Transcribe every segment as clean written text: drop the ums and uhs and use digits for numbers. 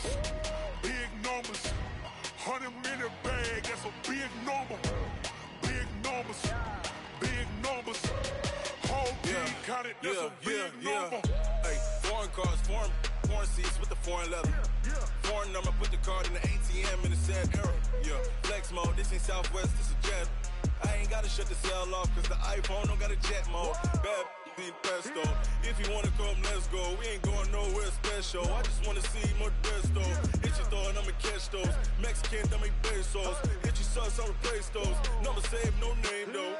numbers, big numbers. 100 in the bag, that's a big number. Big numbers, big numbers. Whole team counted, that's a big number. Hey, foreign cars, foreign seats with the foreign leather. Foreign number, put the card in the ATM in the sad era. Yeah, flex mode, this ain't Southwest, this is Jet. I ain't gotta shut the cell off, cause the iPhone don't got a jet mode. Bad need pesto. If you wanna come, let's go. We ain't going nowhere special. I just wanna see more resto. Hit your thought, I'ma catch those. Mexican, dummy pesos. Hit your sauce, I'll replace those. Number save, no name though.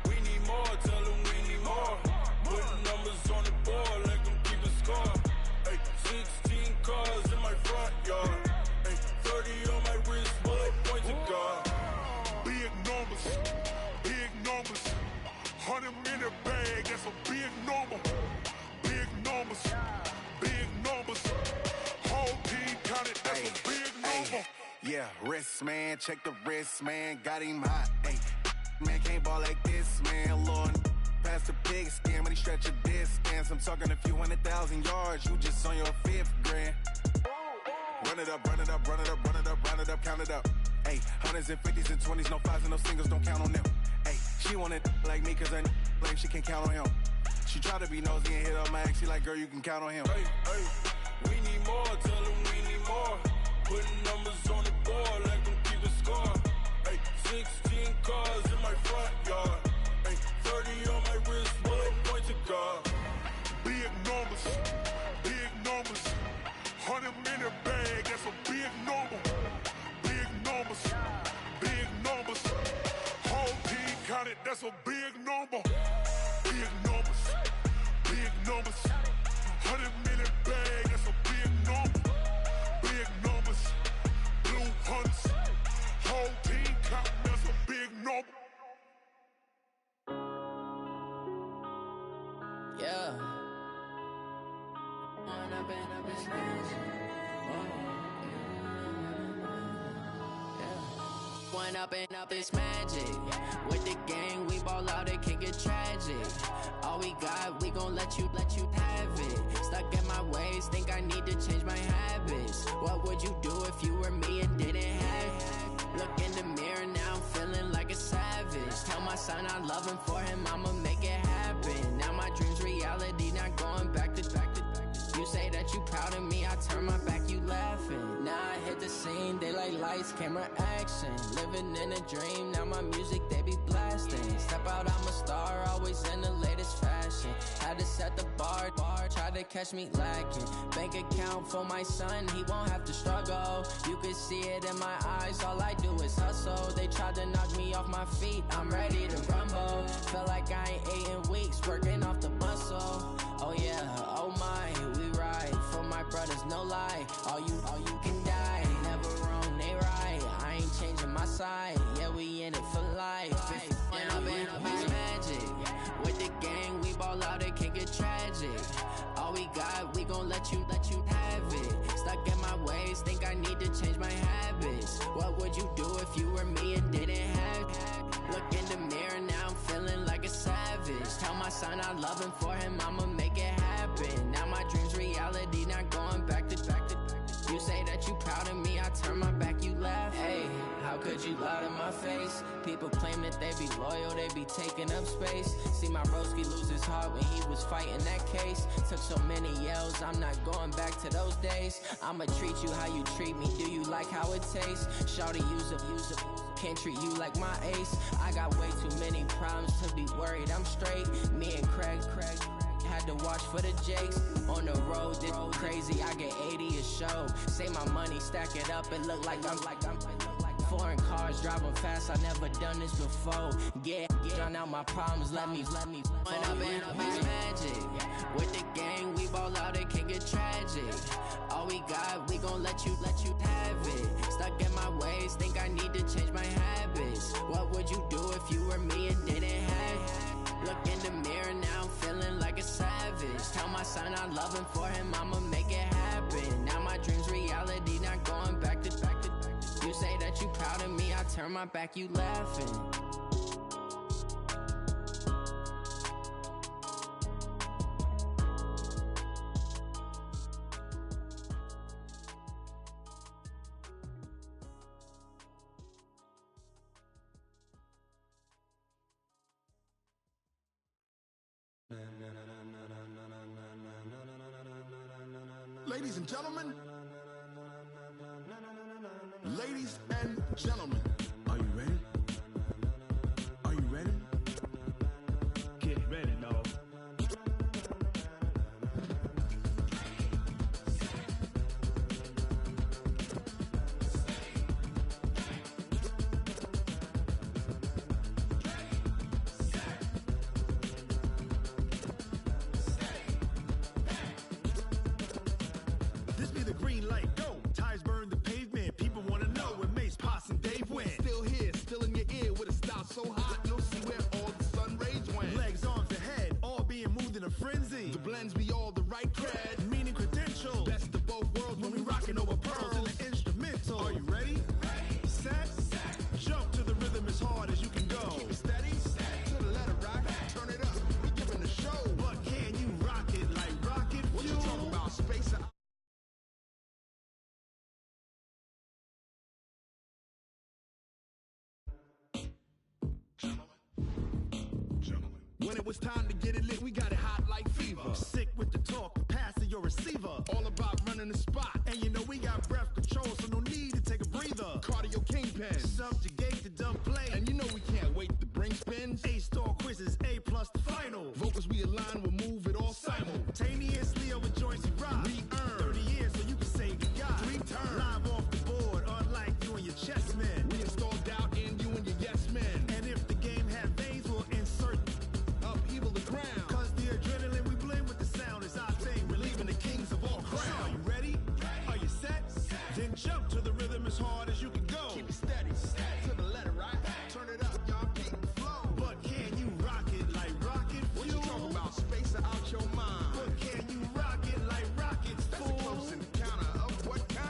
We need more, tell them we need more. Putting numbers on the board, like them keep a score. Hey, 16 cars in my front yard. Hey, 30 on my wrist, bullet point to God. Big numbers, big numbers. 100 in the bag, that's a big number. Big numbers, big numbers. Whole team counted, that's a big number. Yeah, wrist man, check the wrist man, got him hot. Ay, man can't ball like this, man. Lord, past the pig skin, but he stretch a distance. I'm talking a few 100,000 yards, you just on your 5th grand. Run it up, run it up, run it up, run it up, run it up, count it up. Ay, 100s and 50s and 20s, no 5s and no singles, don't count on them. Ay, she want it like me, cause her like she can count on him. She try to be nosy and hit up my ex, she like, girl, you can count on him. Hey, hey, we need more, tell them we need more. Putting numbers on the board, like them keep a score. Hey, 16 cars in my front yard. Hey, 30 on my wrist, bullet point to God. Big numbers, big numbers. 100 in the bag, that's a big number. Big numbers, big numbers. Whole team counted, that's a big number. Big numbers, big numbers. 100 in the bag, that's a big number. Big numbers, blue hunts. Whole team counting, that's a big number. Yeah. One up and up is magic. With the gang, we ball out, it can get tragic. All we got, we gon' let you have it. Stuck in my ways, think I need to change my habits. What would you do if you were me and didn't have it? Look in the mirror, now I'm feeling like a savage. Tell my son I love him, for him I'ma make it happen. Now my dream's reality, not going back to. You say that you proud of me, I turn my back, you laughing. Now I hit the scene, daylight lights, camera action. Living in a dream, now my music, they be blasting. Step out, I'm a star, always in the latest fashion. Had to set the bar, try to catch me lacking. Bank account for my son, he won't have to struggle. You can see it in my eyes, all I do is hustle. They tried to knock me off my feet, I'm ready to rumble. Felt like I ain't ate in weeks, working off the muscle. Oh yeah, oh my, we ride for my brothers, no lie. All you can die, never wrong, they right. I ain't changing my side, yeah, we in it for life. When I've been up is magic. With the gang, we ball out, it can get tragic. All we got, we gon' let you have it. Stuck in my ways, think I need to change my habits. What would you do if you were me and didn't have it? Look in the mirror, now I'm feeling like a savage. Tell my son I love him, for him I'ma make it happen. Now my dream's reality, not going back to. You say that you proud of me, I turn my back, you laugh. Hey, how could you lie to my face? People claim that they be loyal, they be taking up space. See my broski lose his heart when he was fighting that case. Took so many yells, I'm not going back to those days. I'ma treat you how you treat me, do you like how it tastes? Shawty, use up. Can't treat you like my ace. I got way too many problems to be worried, I'm straight. Me and Craig had to watch for the Jakes. On the road, this crazy, I get 80 a show. Say my money, stack it up, it look like I'm foreign cars, driving fast, I never done this before. Yeah, drown out my problems, let me. When I've been up is magic. With the gang, we ball out, it can get tragic. All we got, we gon' let you have it. Stuck in my ways, think I need to change my habits. What would you do if you were me and didn't have it? Look in the mirror, now I'm feeling like a savage. Tell my son I love him, for him I'ma make it happen. Now my dream's reality, not going back to. You say that you proud of me, I turn my back, you laughing. Ladies and gentlemen, are you ready? Are you ready? Get ready, dog. This be the green light, go. Tires burn the pavement. People want to know where Mace, Potts, and Dave went. Still here, still in your ear with a style so hot, you'll see where all the sun rays went. Legs, arms, and head, all being moved in a frenzy. The blends be all the right cred, meaning credentials. Best of both worlds when we rockin' over pearls in the instrumental. Are you ready? Set, jump to the rhythm as hard as you can go. Keep it steady, to the letter rock, turn it up. We giving the show. But can you rock it like rocket fuel? What you talking about, space? When it was time to get it lit, we got it hot like fever. Sick with the talk, pass to your receiver. All about running the spot. And you know we got breath control, so no need to take a breather. Cardio kingpin, subjugate the dumb play. And you know we can't wait to bring spins. A-star quizzes, A+ the final. Vocals we align, we'll move it all simultaneously over joints we rock. We earn 30 years so you can say God. 3 turns, live off the board, unlike you and your chess men. We install doubt in you and your yes men. And if the game had veins, we'll insert upheaval the ground. Cause the adrenaline we blend with the sound is our thing, relieving the kings of all crowns. So are you ready? Are you set? Then jump to the rhythm as hard as you can go. Keep it steady, to the letter, right? Turn it up, y'all, keep the flow. But can you rock it like rocket fuel? What you talking about, space out your mind? But can you rock it like rockets, fool? That's a close encounter of what kind?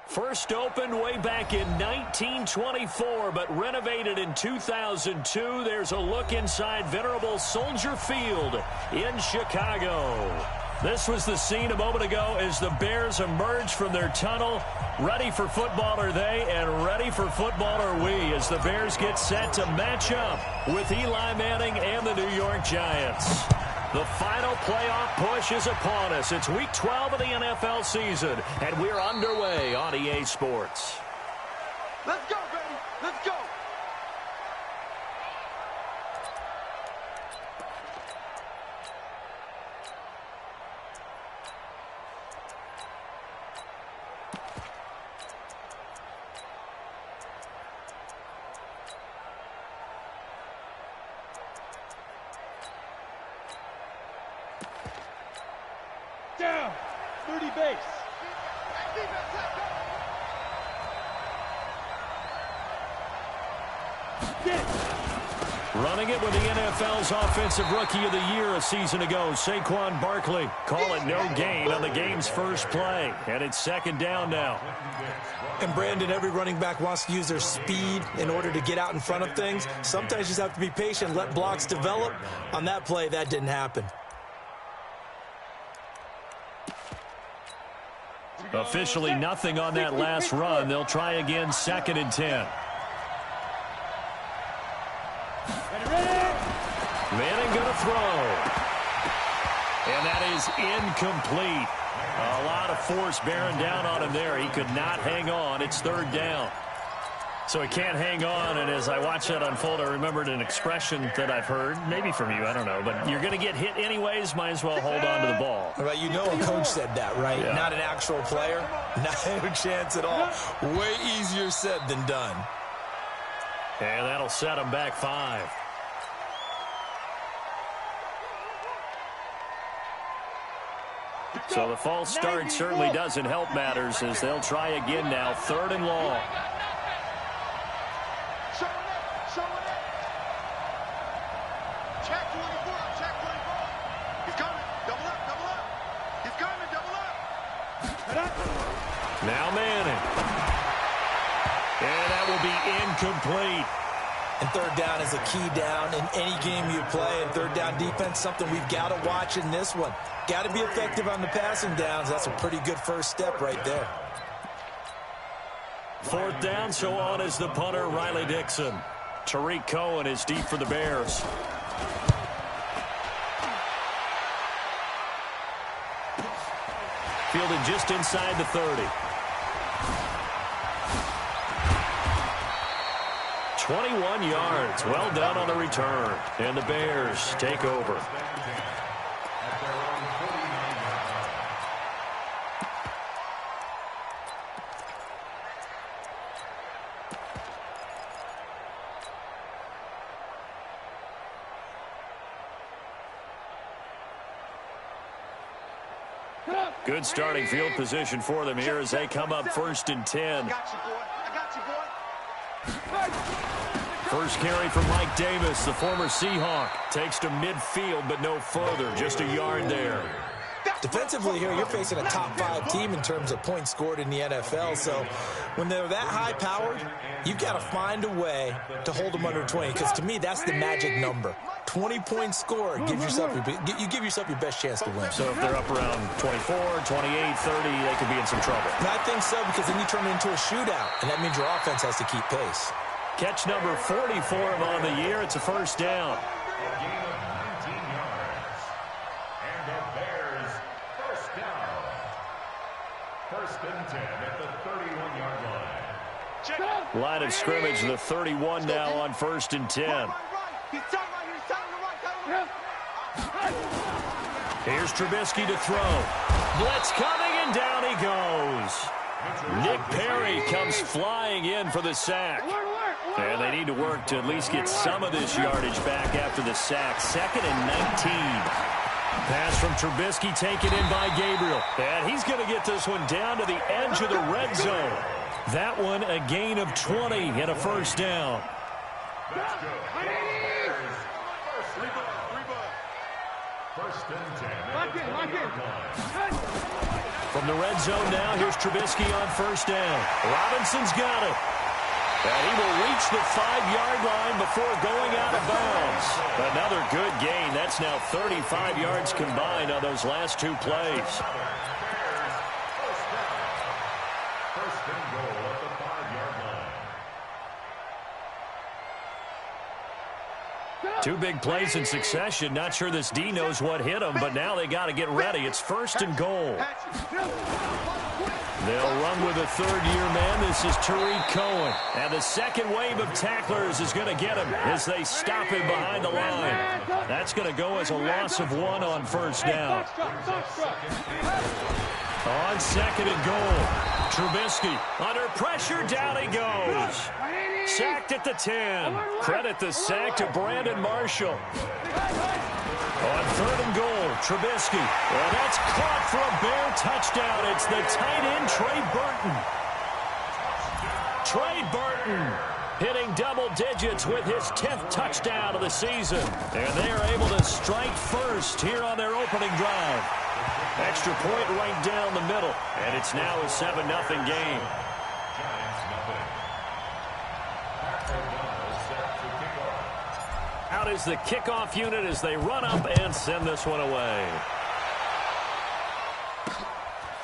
First opened way back in 1924, but renovated in 2002. There's a look inside venerable Soldier Field in Chicago. This was the scene a moment ago as the Bears emerged from their tunnel. Ready for football are they, and ready for football are we, as the Bears get set to match up with Eli Manning and the New York Giants. The final playoff push is upon us. It's Week 12 of the NFL season, and we're underway on EA Sports. Let's go, baby. Let's go. Down, 30 base. Running it with the NFL's Offensive Rookie of the Year a season ago, Saquon Barkley. Call it no gain on the game's first play, and it's second down now. And Brandon, every running back wants to use their speed in order to get out in front of things. Sometimes you just have to be patient, let blocks develop. On that play, that didn't happen. Officially nothing on that last run. They'll try again, 2nd and 10. Manning going to throw. And that is incomplete. A lot of force bearing down on him there. He could not hang on. It's 3rd down. So he can't hang on, and as I watch that unfold, I remembered an expression that I've heard, maybe from you, I don't know, but you're going to get hit anyways, might as well hold on to the ball. Right, you know a coach said that, right? Yeah. Not an actual player. Not a chance at all. Way easier said than done. And that'll set him back 5. So the false start certainly doesn't help matters as they'll try again now, 3rd and long. Check 24, check 24. He's coming, double up, double up. He's coming, double up. Now Manning. And that will be incomplete. And 3rd down is a key down in any game you play. And 3rd down defense, something we've got to watch in this one. Got to be effective on the passing downs. That's a pretty good first step right there. 4th down, so on is the punter, Riley Dixon. Tariq Cohen is deep for the Bears. fielded just inside the 30. 21 yards. Well done on the return. And the Bears take over. Good starting field position for them here as they come up 1st and 10. I got you, boy. I got you, boy. First carry from Mike Davis, the former Seahawk. Takes to midfield, but no further. Just a yard there. Defensively here, you're facing a top 5 team in terms of points scored in the NFL. So when they're that high-powered, you've got to find a way to hold them under 20. Because to me, that's the magic number. 20 points scored, you give yourself your best chance to win. So if they're up around 24, 28, 30, they could be in some trouble. And I think so, because then you turn it into a shootout, and that means your offense has to keep pace. Catch number 44 on the year. It's a first down. Line of scrimmage, the 31 now on 1st and 10. Here's Trubisky to throw. Blitz coming, and down he goes. Nick Perry comes flying in for the sack. And they need to work to at least get some of this yardage back after the sack. 2nd and 19. Pass from Trubisky taken in by Gabriel. And he's going to get this one down to the edge of the red zone. That one a gain of 20 and a first down. From the red zone now, here's Trubisky on first down. Robinson's got it. And he will reach the 5-yard line before going out of bounds. Another good gain. That's now 35 yards combined on those last 2 plays. Two big plays in succession. Not sure this D knows what hit him, but now they got to get ready. It's 1st and goal. They'll run with a 3rd-year man. This is Tariq Cohen. And the second wave of tacklers is going to get him as they stop him behind the line. That's going to go as a loss of 1 on first down. On 2nd and goal, Trubisky under pressure. Down he goes. Sacked at the 10. Credit the sack to Brandon Marshall. On 3rd and goal, Trubisky. And that's caught for a Bear touchdown. It's the tight end, Trey Burton. Trey Burton hitting double digits with his 10th touchdown of the season. And they are able to strike first here on their opening drive. Extra point right down the middle. And it's now a 7-0 game. Out is the kickoff unit as they run up and send this one away.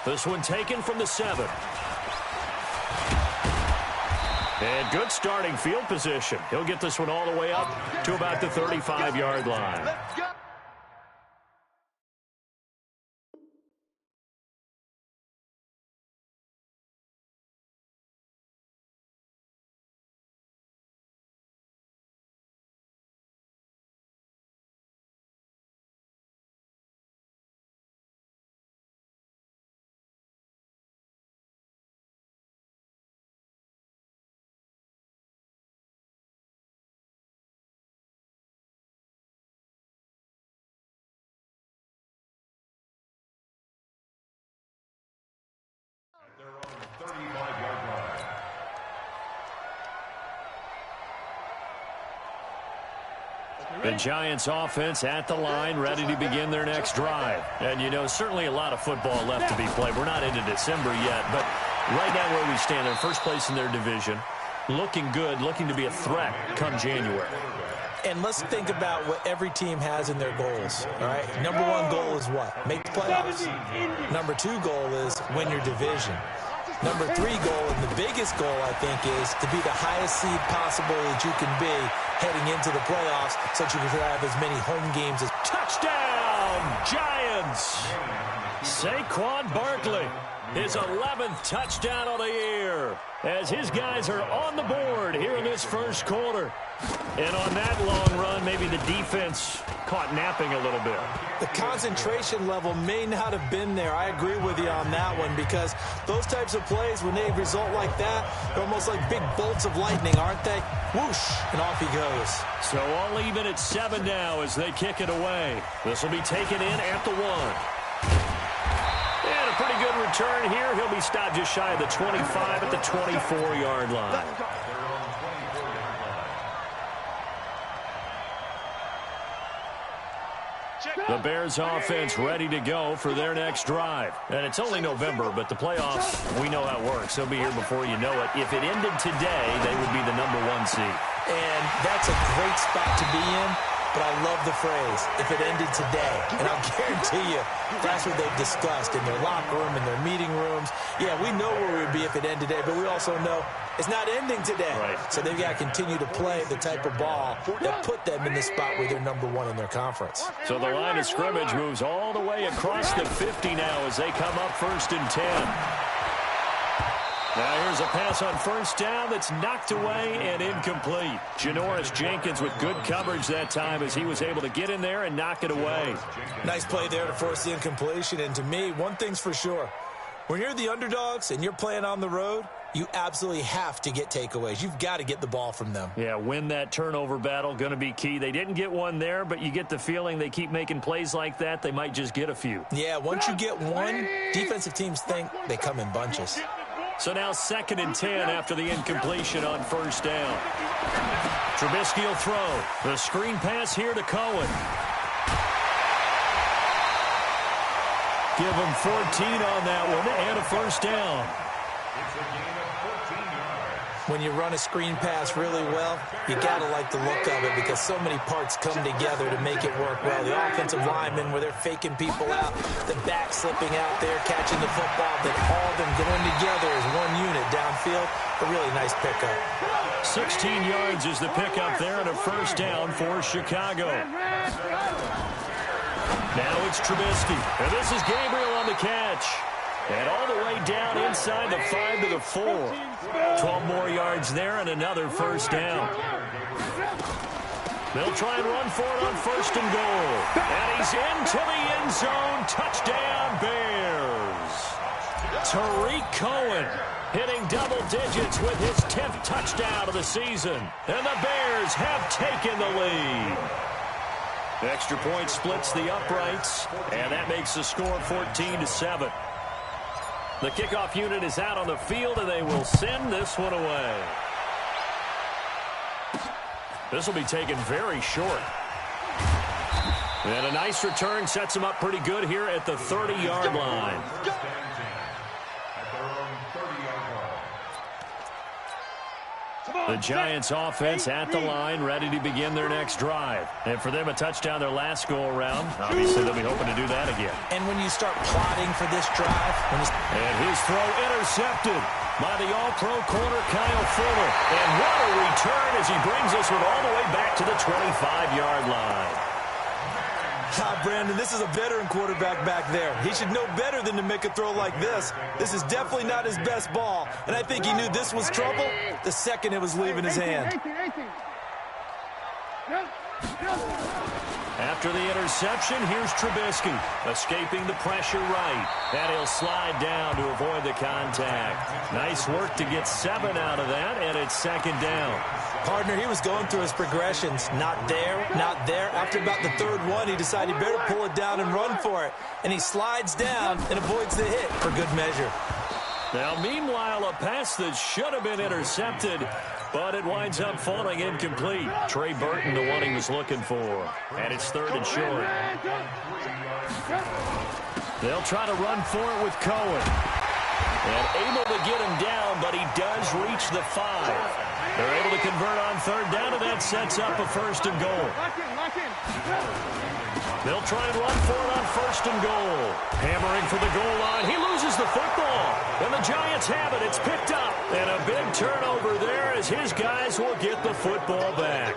This one taken from the 7. And good starting field position. He'll get this one all the way up to about the 35-yard line. The Giants offense at the line, ready to begin their next drive. And, you know, certainly a lot of football left to be played. We're not into December yet, but right now where we stand, they're first place in their division. Looking good, looking to be a threat come January. And let's think about what every team has in their goals, all right? Number 1 goal is what? Make the playoffs. Number 2 goal is win your division. Number 3 goal, and the biggest goal, I think, is to be the highest seed possible that you can be heading into the playoffs so that you can have as many home games as... Touchdown, Giants! Saquon Barkley, his 11th touchdown of the year, as his guys are on the board here in this first quarter. And on that long run, maybe the defense caught napping a little bit. The concentration level may not have been there. I agree with you on that one, because those types of plays, when they result like that, they're almost like big bolts of lightning, aren't they? Whoosh, and off he goes. So all even at 7 now as they kick it away. This will be taken in at the 1. And a pretty good return here. He'll be stopped just shy of the 25 at the 24-yard line. The Bears offense ready to go for their next drive. And it's only November, but the playoffs, we know how it works. They'll be here before you know it. If it ended today, they would be the #1 seed. And that's a great spot to be in. But I love the phrase, if it ended today. And I'll guarantee you, that's what they've discussed in their locker room, in their meeting rooms. Yeah, we know where we would be if it ended today, but we also know it's not ending today. Right. So they've got to continue to play the type of ball that put them in the spot where they're #1 in their conference. So the line of scrimmage moves all the way across the 50 now as they come up 1st and 10. Now here's a pass on 1st down that's knocked away and incomplete. Janoris Jenkins with good coverage that time as he was able to get in there and knock it away. Nice play there to force the incompletion. And to me, one thing's for sure. When you're the underdogs and you're playing on the road, you absolutely have to get takeaways. You've got to get the ball from them. Yeah, win that turnover battle, going to be key. They didn't get one there, but you get the feeling they keep making plays like that, they might just get a few. Yeah, once you get one, defensive teams think they come in bunches. So now 2nd and 10 after the incompletion on 1st down. Trubisky will throw. The screen pass here to Cohen. Give him 14 on that one and a 1st down. When you run a screen pass really well, you got to like the look of it because so many parts come together to make it work well. The offensive linemen, where they're faking people out, the back slipping out there, catching the football, then all of them going together as one unit downfield. A really nice pickup. 16 yards is the pickup there and a 1st down for Chicago. Now it's Trubisky. And this is Gabriel on the catch. And all the way down inside the 5 to the 4. 12 more yards there and another 1st down. They'll try and run for it on 1st and goal. And he's into the end zone. Touchdown, Bears. Tariq Cohen hitting double digits with his 10th touchdown of the season. And the Bears have taken the lead. Extra point splits the uprights, and that makes the score 14-7. The kickoff unit is out on the field, and they will send this one away. This will be taken very short. And a nice return sets them up pretty good here at the 30-yard line. The Giants offense at the line, ready to begin their next drive. And for them, a touchdown their last go-around. Obviously, they'll be hoping to do that again. And when you start plotting for this drive... And his throw intercepted by the all-pro corner, Kyle Fuller. And what a return as he brings this one all the way back to the 25-yard line. Brandon, this is a veteran quarterback back there. He should know better than to make a throw like this. This is definitely not his best ball, and I think he knew this was trouble the second it was leaving his hand. After the interception, here's Trubisky, escaping the pressure right, and he'll slide down to avoid the contact. Nice work to get 7 out of that, and it's 2nd down. Partner, he was going through his progressions. Not there, not there. After about the 3rd one, he decided he better pull it down and run for it. And he slides down and avoids the hit for good measure. Now, meanwhile, a pass that should have been intercepted, but it winds up falling incomplete. Trey Burton, the one he was looking for. And it's 3rd and short. They'll try to run for it with Cohen. And able to get him down, but he does reach the 5. They're able to convert on 3rd down, and that sets up a 1st and goal. They'll try and run for it on 1st and goal. Hammering for the goal line. He loses the football. And the Giants have it. It's picked up. And a big turnover there as his guys will get the football back.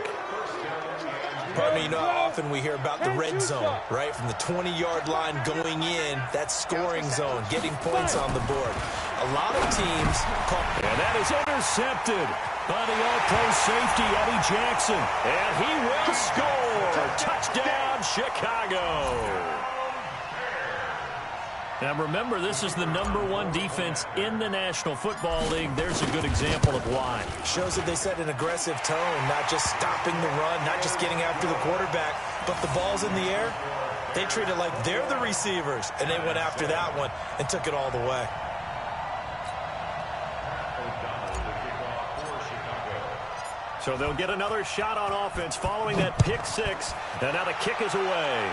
Partner, you know how often we hear about the red zone, right? From the 20-yard line going in, that's scoring zone, getting points on the board. A lot of teams call... And that is intercepted by the all-pro safety, Eddie Jackson. And he will score. Touchdown, Chicago. Now, remember, this is the #1 defense in the National Football League. There's a good example of why. Shows that they set an aggressive tone, not just stopping the run, not just getting after the quarterback, but the ball's in the air. They treat it like they're the receivers, and they went after that one and took it all the way. So they'll get another shot on offense following that pick six. And now the kick is away.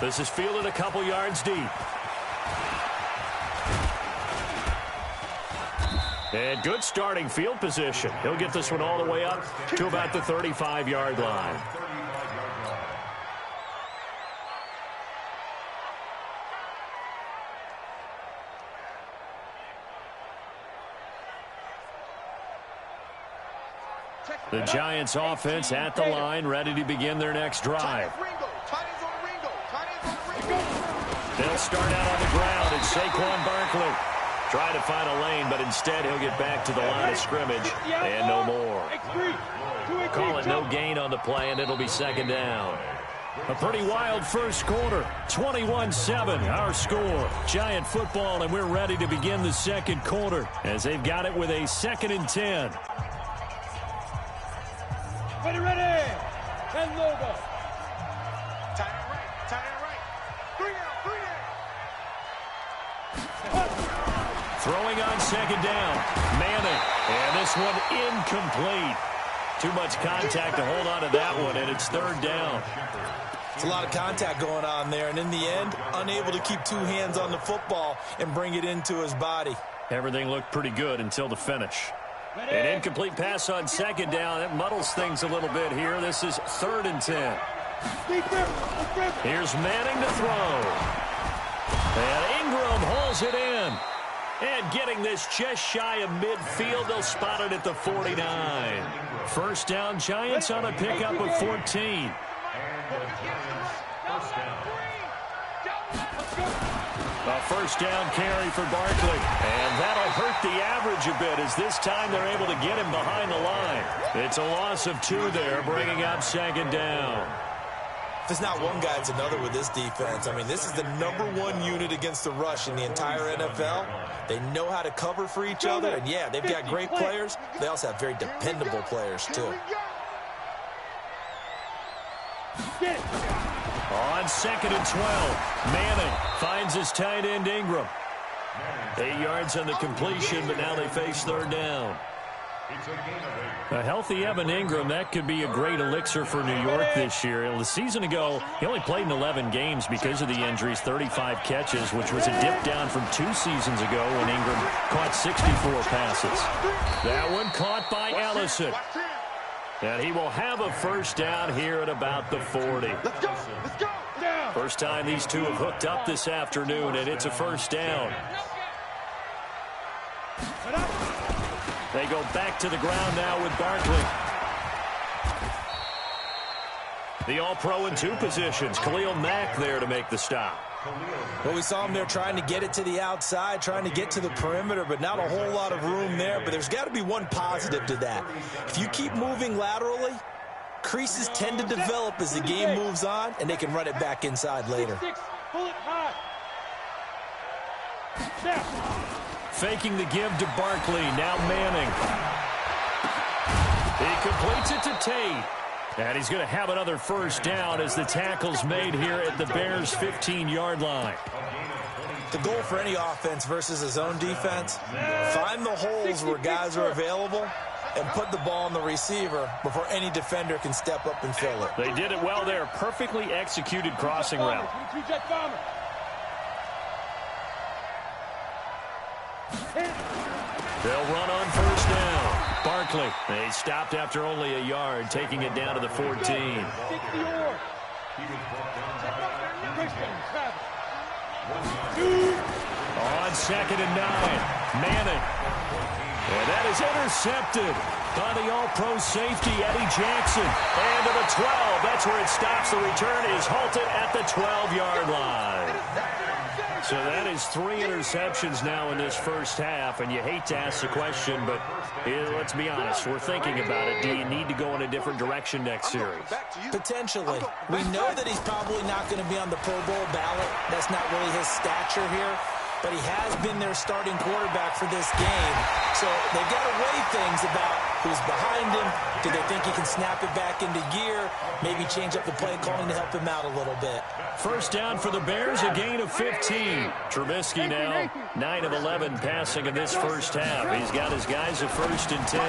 This is fielded a couple yards deep. And good starting field position. He'll get this one all the way up to about the 35-yard line. The Giants offense at the line, ready to begin their next drive. They'll start out on the ground, and Saquon Barkley trying to find a lane, but instead he'll get back to the line of scrimmage and no more. Call it no gain on the play, and it'll be second down. A pretty wild first quarter, 21-7 our score. Giant football, and we're ready to begin the second quarter as they've got it with a 2nd and 10. Ready, ready. And Lobo. Tight end right. 3 down. Throwing on second down. Manning. And this one incomplete. Too much contact to hold on to that one, and it's 3rd down. It's a lot of contact going on there, and in the end, unable to keep 2 hands on the football and bring it into his body. Everything looked pretty good until the finish. An incomplete pass on second down. It muddles things a little bit here. This is 3rd and 10. Here's Manning to throw. And Ingram hauls it in. And getting this just shy of midfield, they'll spot it at the 49. First down, Giants on a pickup of 14. A first down carry for Barkley. And that'll hurt the average a bit as this time they're able to get him behind the line. It's a loss of 2 there, bringing up second down. If it's not one guy, it's another with this defense. I mean, this is the #1 unit against the rush in the entire NFL. They know how to cover for each other. And, yeah, they've got great players. They also have very dependable players, too. On 2nd and 12, Manning finds his tight end Ingram. 8 yards on the completion, but now they face 3rd down. A healthy Evan Ingram, that could be a great elixir for New York this year. The season ago, he only played in 11 games because of the injuries, 35 catches, which was a dip down from 2 seasons ago when Ingram caught 64 passes. That one caught by Ellison. And he will have a first down here at about the 40. Let's go. First time these two have hooked up this afternoon, and it's a first down. They go back to the ground now with Barkley. The All-Pro in 2 positions. Khalil Mack there to make the stop. Well, we saw him there trying to get it to the outside, trying to get to the perimeter, but not a whole lot of room there. But there's got to be one positive to that. If you keep moving laterally, creases tend to develop as the game moves on, and they can run it back inside later. Faking the give to Barkley. Now Manning. He completes it to Tate. And he's going to have another first down as the tackle's made here at the Bears' 15-yard line. The goal for any offense versus a zone defense, find the holes where guys are available and put the ball on the receiver before any defender can step up and fill it. They did it well there. Perfectly executed crossing route. They'll run on first down. Barkley, they stopped after only a yard, taking it down to the 14. On 2nd and 9, Manning. And that is intercepted by the all-pro safety, Eddie Jackson. And to the 12. That's where it stops. The return is halted at the 12-yard line. So that is 3 interceptions now in this first half. And you hate to ask the question, but let's be honest. We're thinking about it. Do you need to go in a different direction next series? Potentially. We know that he's probably not going to be on the Pro Bowl ballot. That's not really his stature here. But he has been their starting quarterback for this game. So they've got to weigh things about who's behind him. Do they think he can snap it back into gear? Maybe change up the play calling to help him out a little bit. First down for the Bears, a gain of 15. Trubisky now 9 of 11 passing in this first half. He's got his guys at 1st and 10.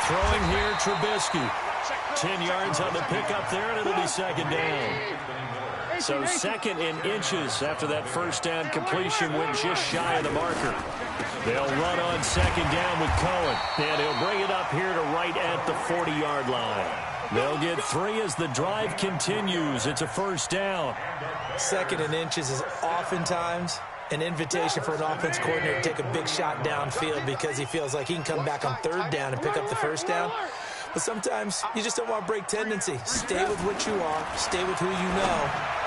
Throwing here, Trubisky. 10 yards on the pickup there, and it'll be 2nd down. So 2nd and inches after that first down completion went just shy of the marker. They'll run on 2nd down with Cohen. And he'll bring it up here to right at the 40-yard line. They'll get 3 as the drive continues. It's a 1st down. 2nd and inches is oftentimes an invitation for an offense coordinator to take a big shot downfield because he feels like he can come back on 3rd down and pick up the 1st down. But sometimes you just don't want to break tendency. Stay with what you are, stay with who you know,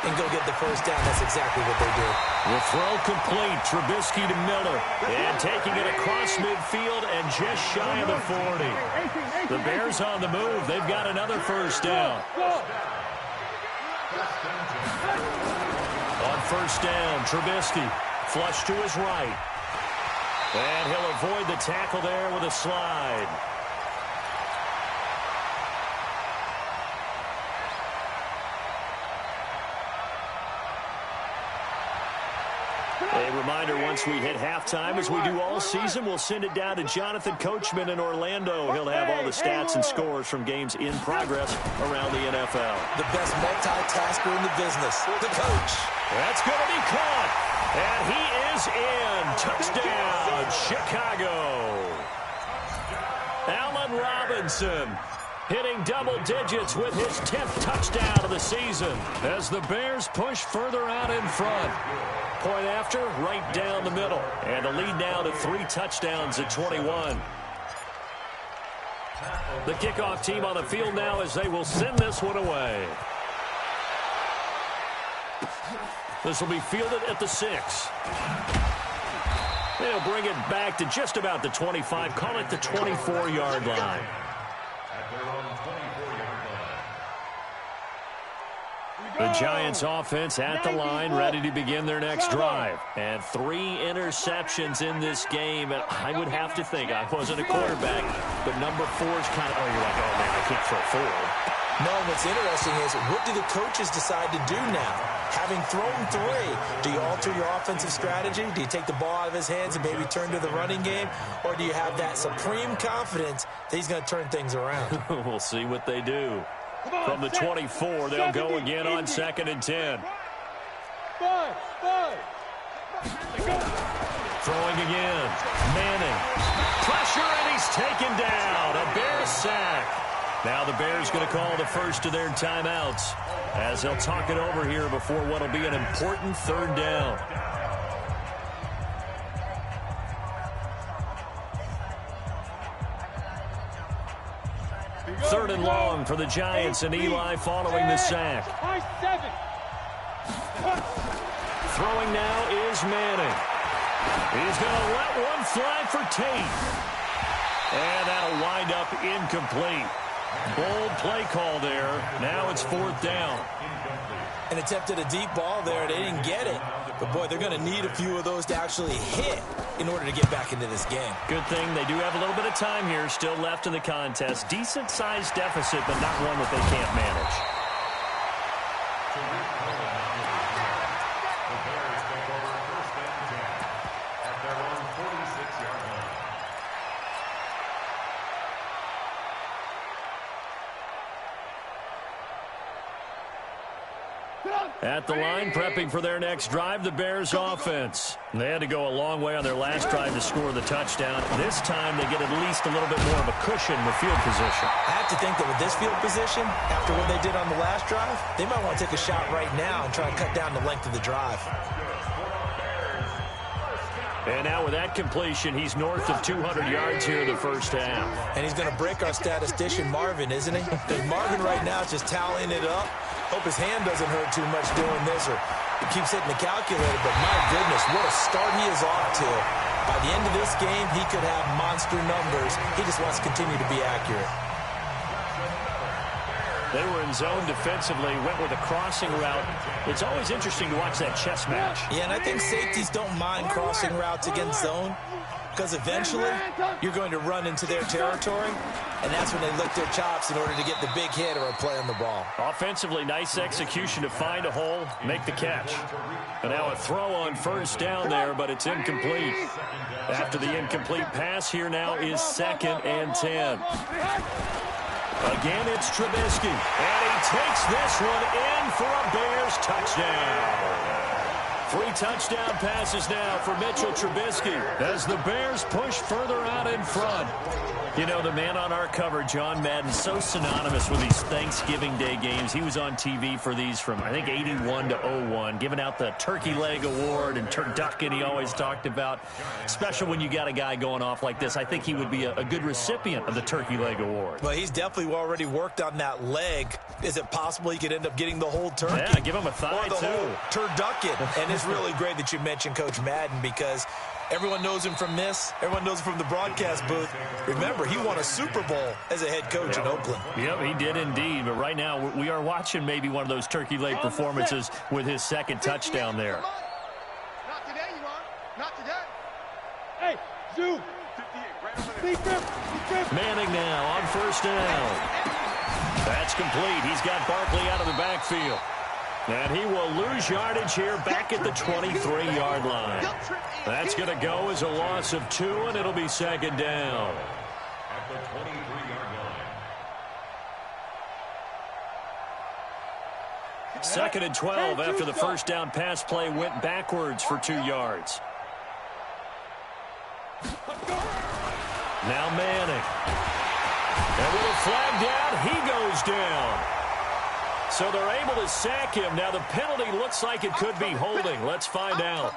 and go get the 1st down. That's exactly what they do. The throw complete. Trubisky to Miller. And taking it across midfield and just shy of the 40. The Bears on the move. They've got another 1st down. On 1st down, Trubisky flush to his right. And he'll avoid the tackle there with a slide. A reminder, once we hit halftime, as we do all season, we'll send it down to Jonathan Coachman in Orlando. He'll have all the stats and scores from games in progress around the NFL. The best multitasker in the business, the coach. That's going to be caught. And he is in. Touchdown, Chicago. Allen Robinson hitting double digits with his 10th touchdown of the season as the Bears push further out in front. Point after, right down the middle. And the lead now to 3 touchdowns at 21. The kickoff team on the field now as they will send this one away. This will be fielded at the 6. They'll bring it back to just about the 25. Call it the 24-yard line. The Giants offense at the line, ready to begin their next drive. And 3 interceptions in this game. And I would have to think, I wasn't a quarterback, but number 4 is kind of, oh, you're like, oh, man, I can't throw forward. No, what's interesting is, what do the coaches decide to do now? Having thrown 3, do you alter your offensive strategy? Do you take the ball out of his hands and maybe turn to the running game? Or do you have that supreme confidence that he's going to turn things around? We'll see what they do. From the 24, they'll go again on 2nd and 10. Throwing again. Manning. Pressure, and he's taken down. A Bears sack. Now the Bears going to call the first of their timeouts as they'll talk it over here before what will be an important 3rd down. Third and long for the Giants, and Eli following the sack. Throwing now is Manning. He's going to let one fly for Tate. And that'll wind up incomplete. Bold play call there. Now it's 4th down. And attempted a deep ball there. They didn't get it. But, boy, they're going to need a few of those to actually hit in order to get back into this game. Good thing they do have a little bit of time here still left in the contest. Decent-sized deficit, but not one that they can't manage. At the line, prepping for their next drive, the Bears offense. They had to go a long way on their last drive to score the touchdown. This time, they get at least a little bit more of a cushion with field position. I have to think that with this field position, after what they did on the last drive, they might want to take a shot right now and try and cut down the length of the drive. And now with that completion, he's north of 200 yards here in the first half. And he's going to break our statistician, Marvin, isn't he? Because Marvin right now is just tallying it up. Hope his hand doesn't hurt too much doing this, or he keeps hitting the calculator. But my goodness, what a start he is off to. By the end of this game, he could have monster numbers. He just wants to continue to be accurate. They were in zone defensively, went with a crossing route. It's always interesting to watch that chess match. Yeah, and I think safeties don't mind crossing routes against zone, because eventually you're going to run into their territory, and that's when they lick their chops in order to get the big hit or a play on the ball. Offensively, nice execution to find a hole, make the catch. And now a throw on first down there, but it's incomplete. After the incomplete pass, here now is 2nd and 10. Again, it's Trubisky, and he takes this one in for a Bears touchdown. 3 touchdown passes now for Mitchell Trubisky as the Bears push further out in front. You know, the man on our cover, John Madden, so synonymous with these Thanksgiving Day games. He was on TV for these from, I think, 81 to 01, giving out the Turkey Leg Award and turducken he always talked about. Special when you got a guy going off like this. I think he would be a good recipient of the Turkey Leg Award. Well, he's definitely already worked on that leg. Is it possible he could end up getting the whole turkey? Yeah, give him a thigh, or the too. whole turducken. And it's really great that you mentioned Coach Madden, because everyone knows him from this. Everyone knows him from the broadcast booth. Remember, he won a Super Bowl as a head coach in Oakland. Yep, he did indeed. But right now, we are watching maybe one of those turkey leg performances with his 2nd touchdown there. Not today, you are. Not today. Hey, Zoo. Manning now on first down. That's complete. He's got Barkley out of the backfield. And he will lose yardage here back at the 23-yard line. That's going to go as a loss of 2, and it'll be 2nd down. At the 23-yard line. 2nd and 12 after the first down pass play went backwards for 2 yards. Now Manning. And with a flag down, he goes down. So they're able to sack him. Now the penalty looks like it could be holding. Let's find out.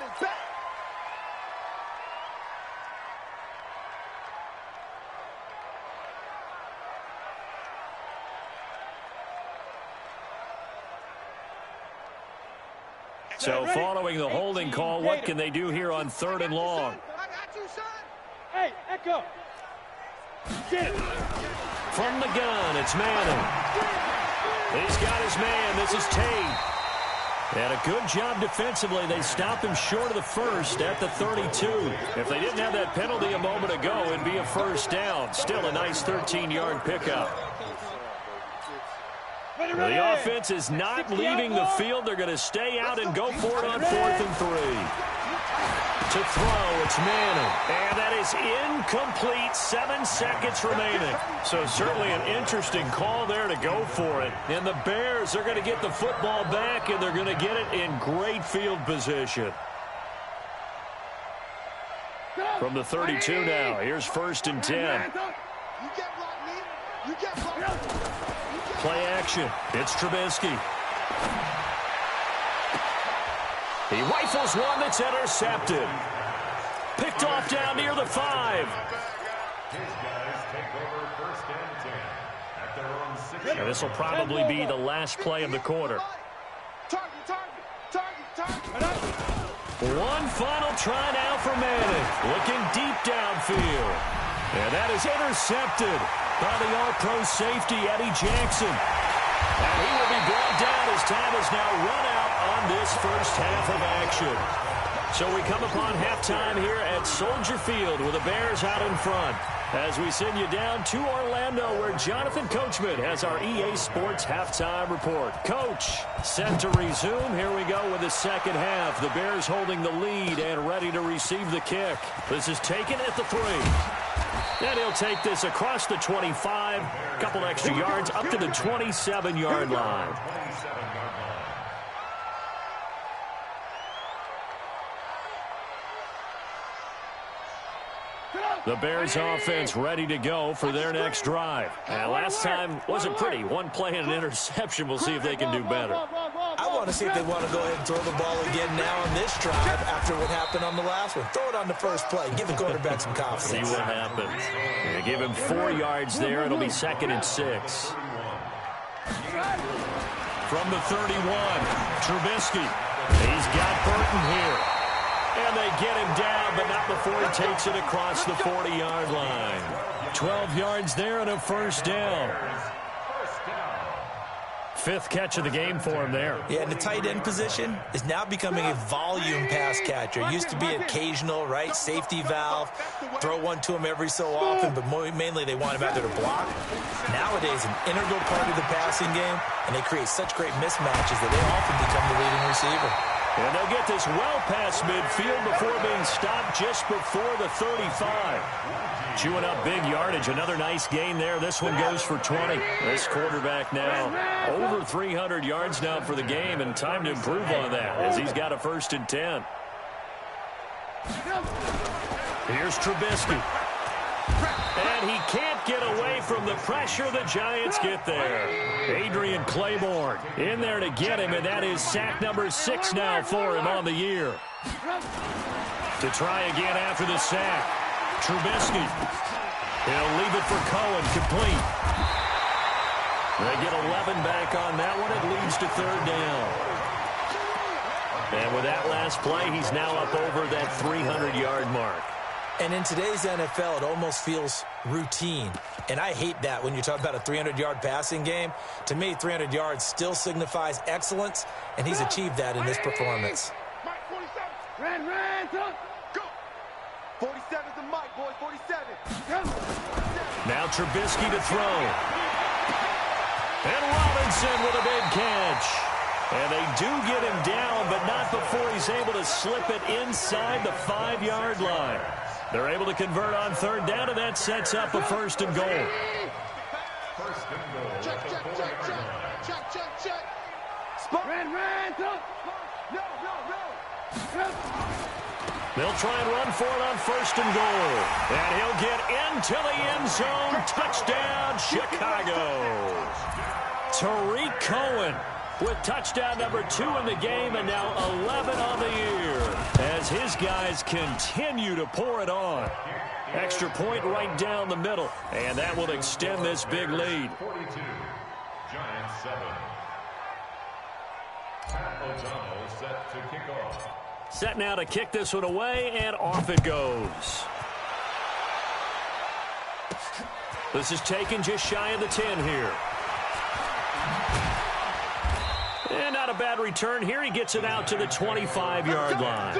So following the holding call, what can they do here on 3rd and long? Hey, Echo. Get it. From the gun, it's Manning. He's got his man. This is Tate. And a good job defensively. They stop him short of the first at the 32. If they didn't have that penalty a moment ago, it'd be a first down. Still a nice 13-yard pickup. The offense is not leaving the field. They're going to stay out and go for it on 4th and 3. To throw, it's Manning. And that is incomplete. 7 seconds remaining. So certainly an interesting call there to go for it. And the Bears are going to get the football back, and they're going to get it in great field position. From the 32 now, here's 1st and 10. Play action. It's Trubisky. He rifles one that's intercepted. Picked off down near the 5. And this will probably be the last play of the quarter. One final try now for Manning. Looking deep downfield. And that is intercepted by the All-Pro safety, Eddie Jackson. And he will be brought down as time has now run out on this first half of action. So we come upon halftime here at Soldier Field with the Bears out in front as we send you down to Orlando where Jonathan Coachman has our EA Sports halftime report. Coach, set to resume. Here we go with the second half. The Bears holding the lead and ready to receive the kick. This is taken at the 3. And he'll take this across the 25, a couple extra yards up to the 27-yard line. The Bears offense ready to go for their next drive. And last time wasn't pretty. One play and an interception. We'll see if they can do better. I want to see if they want to go ahead and throw the ball again now on this drive after what happened on the last one. Throw it on the first play. Give the quarterback some confidence. See what happens. They give him 4 yards there. It'll be 2nd and 6. From the 31, Trubisky. He's got Burton here. And they get him down, but not before he takes it across the 40-yard line. 12 yards there and a first down. 5th catch of the game for him there. Yeah, and the tight end position is now becoming a volume pass catcher. Used to be occasional, right? Safety valve. Throw one to him every so often, but mainly they want him out there to block. Nowadays, an integral part of the passing game, and they create such great mismatches that they often become the leading receiver. And they'll get this well past midfield before being stopped just before the 35. Chewing up big yardage. Another nice gain there. This one goes for 20. This quarterback now over 300 yards now for the game, and time to improve on that as he's got a 1st and 10. Here's Trubisky. And he can't get away from the pressure. The Giants get there. Adrian Claiborne in there to get him, and that is sack number 6 now for him on the year. To try again after the sack. Trubisky. He'll leave it for Cohen, complete. They get 11 back on that one. It leads to 3rd down. And with that last play, he's now up over that 300-yard mark. And in today's NFL, it almost feels routine. And I hate that when you talk about a 300-yard passing game. To me, 300 yards still signifies excellence, and he's achieved that in this performance. Ran, go. 47's the mic, boys, 47. Now Trubisky to throw. And Robinson with a big catch. And they do get him down, but not before he's able to slip it inside the 5-yard line. They're able to convert on 3rd down, and that sets up a 1st and goal. 1st and goal. Check. Ran, no. They'll try and run for it on 1st and goal. And he'll get into the end zone. Touchdown, Chicago. Tariq Cohen with touchdown number 2 in the game, and now 11 on the year as his guys continue to pour it on. Extra point right down the middle, and that will extend this big lead. 42, Giants 7. Pat O'Donnell set to kick off. Set now to kick this one away, and off it goes. This is taken just shy of the 10 here. And not a bad return here. He gets it out to the 25-yard line.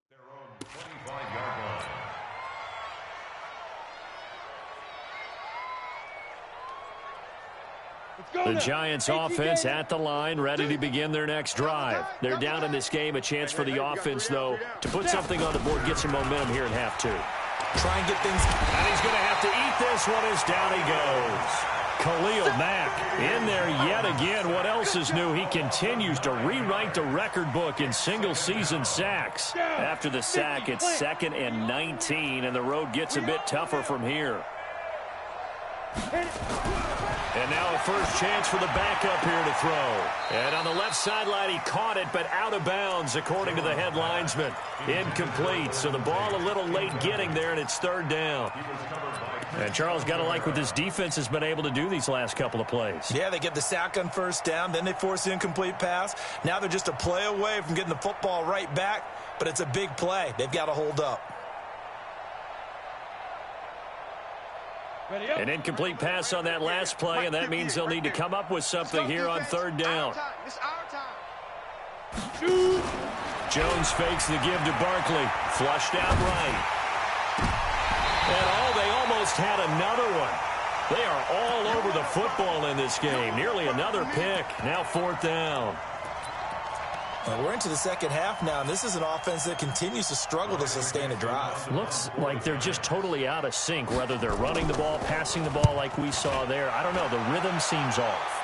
Their own 25-yard line. The Giants offense at the line, ready to begin their next drive. They're down in this game. A chance for the offense, though, to put something on the board, get some momentum here in half 2. Try and get things. And he's going to have to eat this one as down he goes. Khalil Mack in there yet again. What else is new? He continues to rewrite the record book in single-season sacks. After the sack, it's 2nd and 19, and the road gets a bit tougher from here. And now a first chance for the backup here to throw. And on the left sideline, he caught it, but out of bounds, according to the head linesman. Incomplete, so the ball a little late getting there, and it's 3rd down. And Charles, got to like what this defense has been able to do these last couple of plays. Yeah, they get the sack on 1st down, then they force the incomplete pass. Now they're just a play away from getting the football right back, but it's a big play. They've got to hold up. An incomplete pass on that last play, and that means they'll need to come up with something here on 3rd down. Jones fakes the give to Barkley. Flushed out right. And they almost had another one. They are all over the football in this game. Nearly another pick. Now 4th down. Well, we're into the second half now, and this is an offense that continues to struggle to sustain a drive. Looks like they're just totally out of sync, whether they're running the ball, passing the ball like we saw there. I don't know. The rhythm seems off.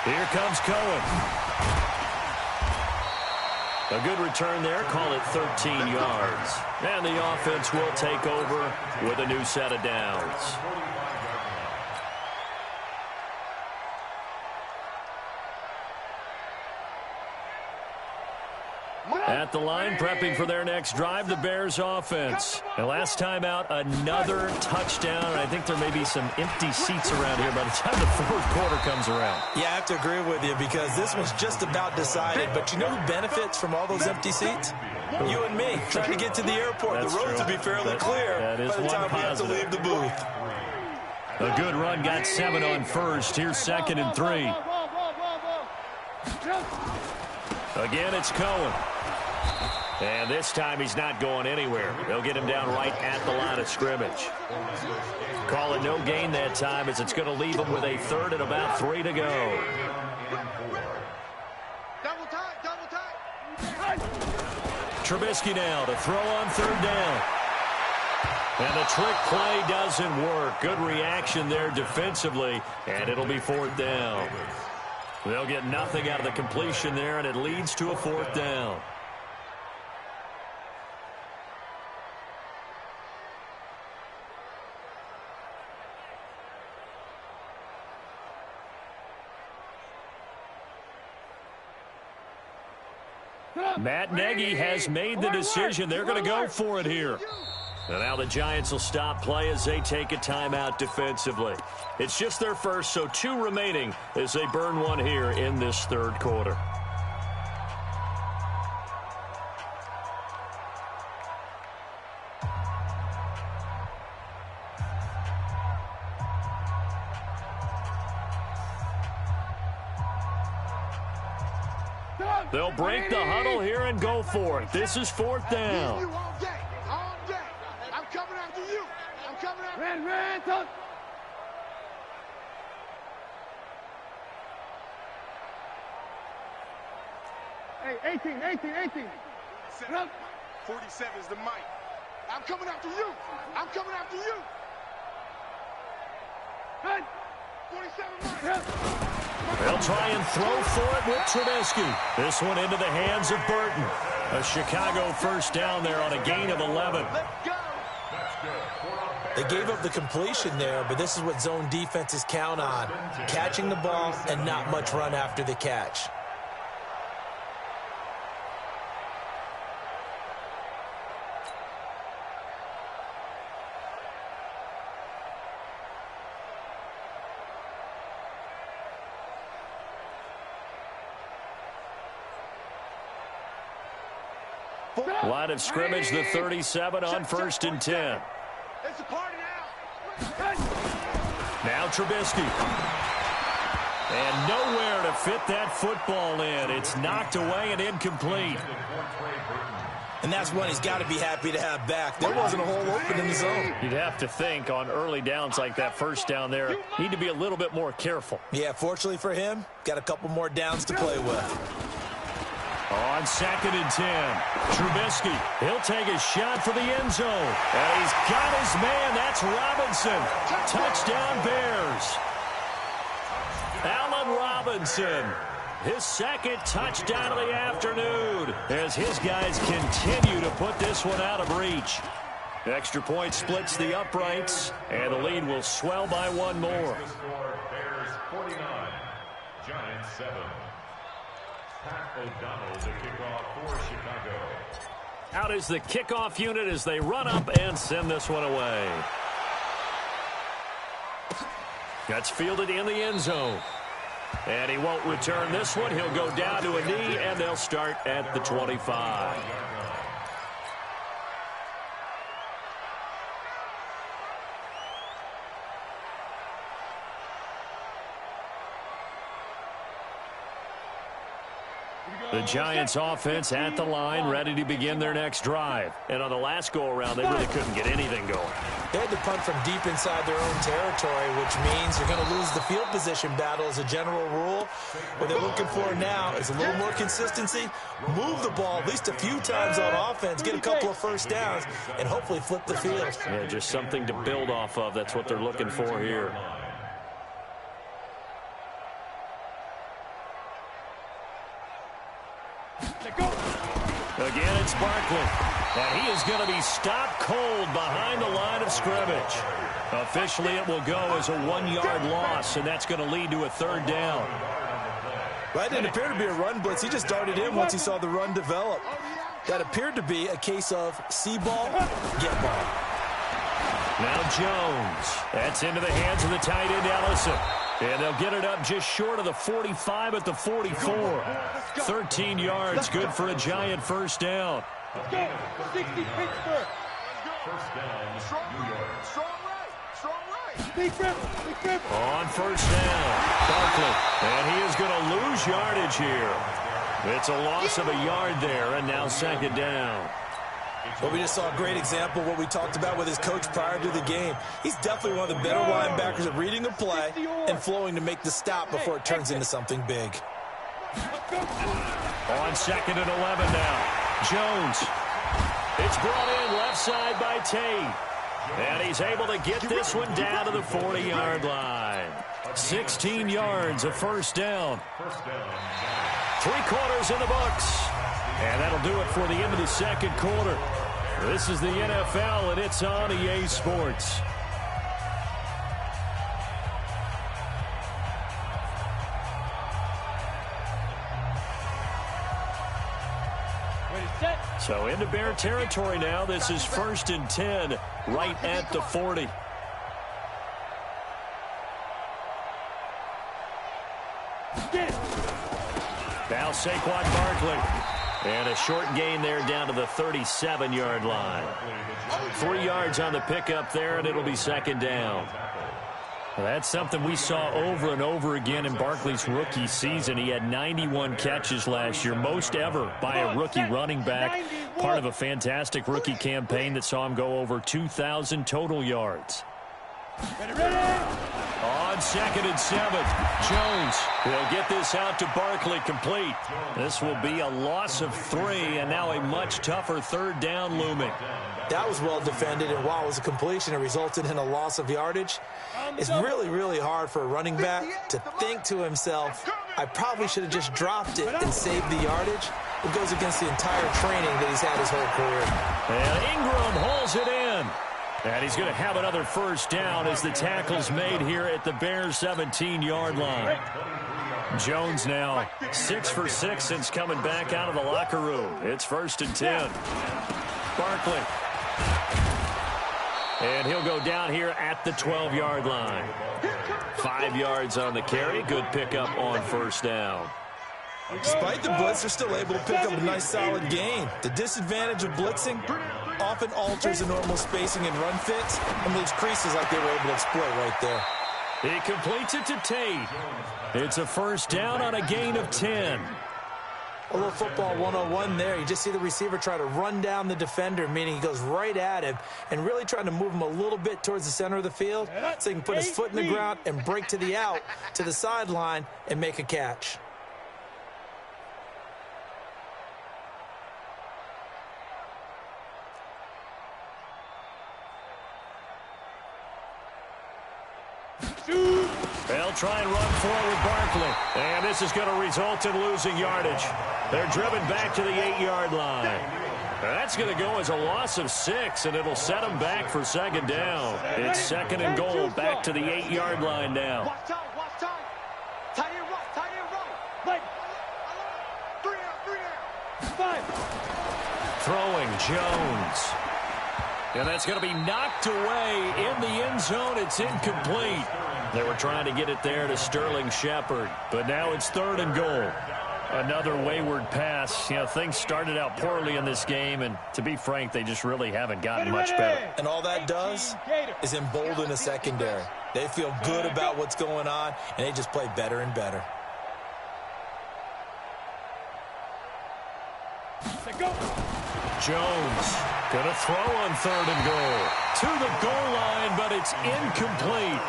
Here comes Cohen. A good return there. Call it 13 yards. And the offense will take over with a new set of downs. At the line, prepping for their next drive, the Bears offense. And last time out, another touchdown. I think there may be some empty seats around here by the time the fourth quarter comes around. Yeah, I have to agree with you because this one's just about decided. But you know who benefits from all those empty seats? You and me, trying to get to the airport. That's the roads true. will be fairly clear that is by the time we have to leave the booth. A good run, got 7 on first. Here's 2nd and 3. Again, it's Cohen. And this time he's not going anywhere. They'll get him down right at the line of scrimmage. Call it no gain that time as it's going to leave him with a 3rd and about 3 to go. Double tight. Trubisky now to throw on 3rd down. And the trick play doesn't work. Good reaction there defensively, and it'll be 4th down. They'll get nothing out of the completion there, and it leads to a 4th down. Matt Nagy has made the decision. They're going to go for it here. And now the Giants will stop play as they take a timeout defensively. It's just their first, so 2 remaining as they burn one here in this 3rd quarter. They'll break the huddle here and go for it. This is 4th down. All day. I'm coming after you. I'm coming after you. Ran, touch. Hey, 18. Set up. 47 is the mic. I'm coming after you. I'm coming after you. Hey. 47 Mike. They'll try and throw for it with Trubisky. This one into the hands of Burton. A Chicago 1st down there on a gain of 11. Let's go. They gave up the completion there, but this is what zone defenses count on. Catching the ball and not much run after the catch. Line of scrimmage, the 37 on 1st and 10. It's a party now. Now Trubisky. And nowhere to fit that football in. It's knocked away and incomplete. And that's one he's got to be happy to have back. There wasn't a hole open in the zone. You'd have to think on early downs like that 1st down there, need to be a little bit more careful. Yeah, fortunately for him, got a couple more downs to play with. On 2nd and 10, Trubisky, he'll take a shot for the end zone. And he's got his man, that's Robinson. Touchdown Bears. Allen Robinson, his 2nd touchdown of the afternoon as his guys continue to put this one out of reach. Extra point splits the uprights, and the lead will swell by 1 more. Bears 49, Giants 7. Pat O'Donnell to kick off for Chicago. Out is the kickoff unit as they run up and send this one away. That's fielded in the end zone. And he won't return this one. He'll go down to a knee, and they'll start at the 25. The Giants offense at the line, ready to begin their next drive. And on the last go-around, they really couldn't get anything going. They had to punt from deep inside their own territory, which means they're going to lose the field position battle as a general rule. What they're looking for now is a little more consistency, move the ball at least a few times on offense, get a couple of 1st downs, and hopefully flip the field. Yeah, just something to build off of. That's what they're looking for here. Let go. Again, it's Barkley. And he is going to be stopped cold behind the line of scrimmage. Officially, it will go as a 1-yard loss, and that's going to lead to a 3rd down. That didn't appear to be a run blitz. He just darted in once he saw the run develop. That appeared to be a case of see ball, get ball. Now Jones. That's into the hands of the tight end, Ellison. And they'll get it up just short of the 45 at the 44. 13 yards, good for a giant first down. Let's go. 60 Pittsburgh. First down, New York. Strong right. Big rip. On first down, Barkley. And he is going to lose yardage here. It's a loss of a yard there, and now 2nd down. Well, we just saw a great example of what we talked about with his coach prior to the game. He's definitely one of the better linebackers at reading a play and flowing to make the stop before it turns into something big. On 2nd and 11 now. Jones. It's brought in left side by Tate. And he's able to get this one down to the 40-yard line. 16 yards, a first down. 3 quarters in the books. And that'll do it for the end of the 2nd quarter. This is the NFL, and it's on EA Sports. So into Bear territory now. This is 1st and 10, right at the 40. Now Saquon Barkley. And a short gain there down to the 37-yard line. 3 yards on the pickup there, and it'll be 2nd down. Well, that's something we saw over and over again in Barkley's rookie season. He had 91 catches last year, most ever by a rookie running back. Part of a fantastic rookie campaign that saw him go over 2,000 total yards. On 2nd and 7, Jones will get this out to Barkley, complete. This will be a loss of 3, and now a much tougher 3rd down looming. That was well defended, and while it was a completion, it resulted in a loss of yardage. It's really, really hard for a running back to think to himself, I probably should have just dropped it and saved the yardage. It goes against the entire training that he's had his whole career. And Ingram hauls it in. And he's going to have another first down as the tackle's made here at the Bears' 17-yard line. Jones now 6 for 6 since coming back out of the locker room. It's 1st and 10. Barkley. And he'll go down here at the 12-yard line. 5 yards on the carry. Good pickup on first down. Despite the blitz, they're still able to pick up a nice, solid gain. The disadvantage of blitzing often alters the normal spacing and run fits and leaves creases like they were able to exploit right there. He completes it to Tate. It's a first down on a gain of 10. A little football 101 there. You just see the receiver try to run down the defender, meaning he goes right at him and really trying to move him a little bit towards the center of the field so he can put his foot in the ground and break to the out, to the sideline, and make a catch. They'll try and run forward Barkley. And this is going to result in losing yardage. They're driven back to the 8-yard line. That's going to go as a loss of 6, and it'll set them back for 2nd down. It's 2nd and goal, back to the 8-yard line now. Watch out. Tight end right. Like, 3 down. 5. Throwing Jones. And that's going to be knocked away in the end zone. It's incomplete. They were trying to get it there to Sterling Shepard, but now it's 3rd and goal. Another wayward pass. You know, things started out poorly in this game, and to be frank, they just really haven't gotten much better. And all that does is embolden a secondary. They feel good about what's going on, and they just play better and better. Jones going to throw on 3rd and goal. To the goal line, but it's incomplete.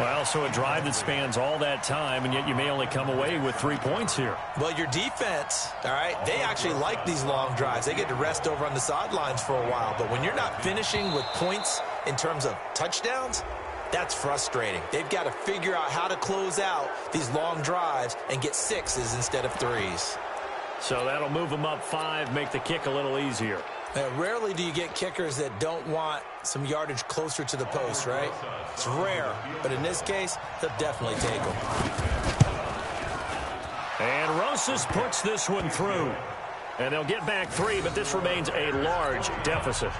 Well, so a drive that spans all that time, and yet you may only come away with 3 points here. Well, your defense, all right, they actually like these long drives. They get to rest over on the sidelines for a while. But when you're not finishing with points in terms of touchdowns, that's frustrating. They've got to figure out how to close out these long drives and get 6s instead of 3s. So that'll move them up 5, make the kick a little easier. Rarely do you get kickers that don't want some yardage closer to the post, right? It's rare, but in this case, they'll definitely take them. And Rosas puts this one through. And they'll get back 3, but this remains a large deficit.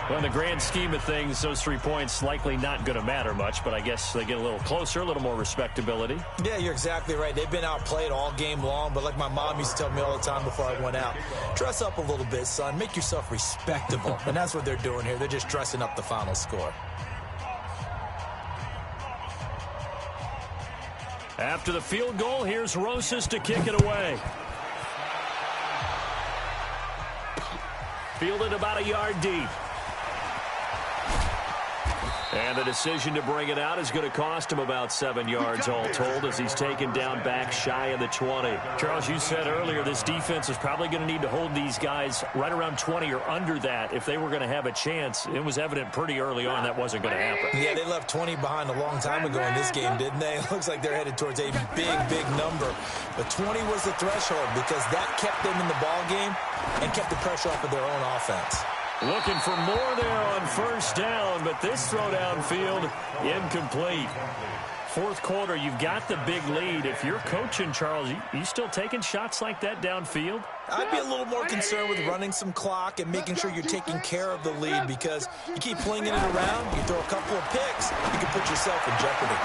Well, in the grand scheme of things, those 3 points likely not going to matter much, but I guess they get a little closer, a little more respectability. Yeah, you're exactly right. They've been outplayed all game long, but like my mom used to tell me all the time before I went out, dress up a little bit, son. Make yourself respectable. And that's what they're doing here. They're just dressing up the final score. After the field goal, here's Rosas to kick it away. Fielded about a yard deep. And the decision to bring it out is going to cost him about 7 yards all told as he's taken down back shy of the 20. Charles, you said earlier this defense is probably going to need to hold these guys right around 20 or under that if they were going to have a chance. It was evident pretty early on that wasn't going to happen. Yeah, they left 20 behind a long time ago in this game, didn't they? It looks like they're headed towards a big number. But 20 was the threshold because that kept them in the ball game and kept the pressure off of their own offense. Looking for more there on first down, but this throw downfield incomplete. Fourth quarter, you've got the big lead. If you're coaching, Charles, you still taking shots like that downfield? I'd be a little more concerned with running some clock and making sure you're taking care of the lead because you keep flinging it around, you throw a couple of picks, you can put yourself in jeopardy.